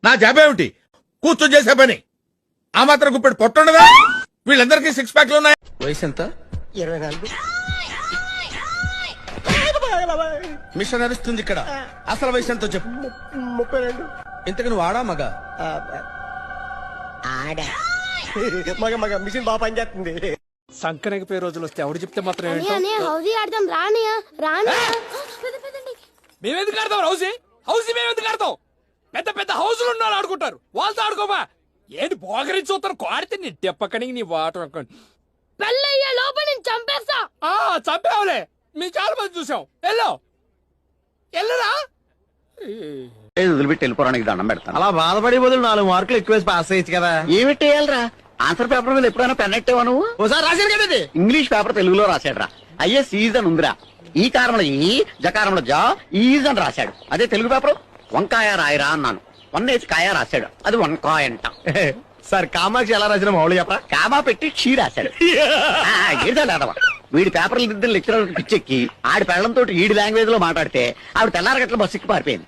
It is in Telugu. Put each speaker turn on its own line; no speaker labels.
నా జాబ్ ఏమిటి? కూర్చొని చేసే పని. ఆ మాత్రం గుప్పెడు పొట్టుండదా? వీళ్ళందరికీ 6 ప్యాక్లు ఉన్నాయి.
వయసు ఎంత?
24.
మిషన్ నడుస్తుంది ఇక్కడ. అసలు వయసు ఎంతో చెప్పు.
32.
ఇంతకు నువ్వు ఆడా మగ?
ఆడా మగ మగ మిషన్ బాగా పనిచేస్తుంది.
సంకనకి పేరు రోజులు వస్తే ఎవడు చెప్తే మాత్రం
హౌసీ ఆడదాం రానియా రానియా.
మేమెందుకు ఆడతాం హౌసీ? హౌసీ మేమెందుకు ఆడతాం? పెద్ద పెద్ద హౌసులు ఉన్న వాళ్ళు ఆడుకుంటారు, వాళ్ళతో ఆడుకోమా. ఏంటి బోగరించి చూస్తారు? కోడితే నీ తెప్పకనికి నీ వాటర్
పెళ్ళయ్యే లోపల నేను చంపేస్తా.
చంపేవాలే, మేము చాలా మంది చూసాం. ఎల్లరా
వదిలిపెట్టి వెళ్ళిపోవడానికి దండం పెడతాను.
అలా బాధపడే బదులు 4 మార్కులు ఎక్కువేసి పాస్ అయ్యచ్చు కదా.
ఏమిటి వేయాలరా? ఆన్సర్ పేపర్ మీద ఎప్పుడైనా పెన్ ఎట్టేవా నువ్వు?
ఓసారి రాశాను కదా ఇది.
ఇంగ్లీష్ పేపర్ తెలుగులో రాశాడు రా. అయ్యే సీజన్ ఉందిరా. ఈ కారంలో ఈ జకారంలో జా ఈజ్ అని రాశాడు. అదే తెలుగు పేపర్ వంకాయ రాయరా అన్నాను. 1 వేసి కాయ రాశాడు. అది వంకాయ అంట.
సార్ కామాక్షి ఎలా రాసిన మామూలు చెప్పరా?
కామా పెట్టి క్షీ రాశాడు. ఏదవా వీడి పేపర్లు దిద్దిన లెక్చరర్ పిచ్చెక్కి ఆడి పెళ్లంతో ఈడి లాంగ్వేజ్ లో మాట్లాడితే ఆవిడ తెల్లారగట్ల బస్సు ఎక్కి పారిపోయింది.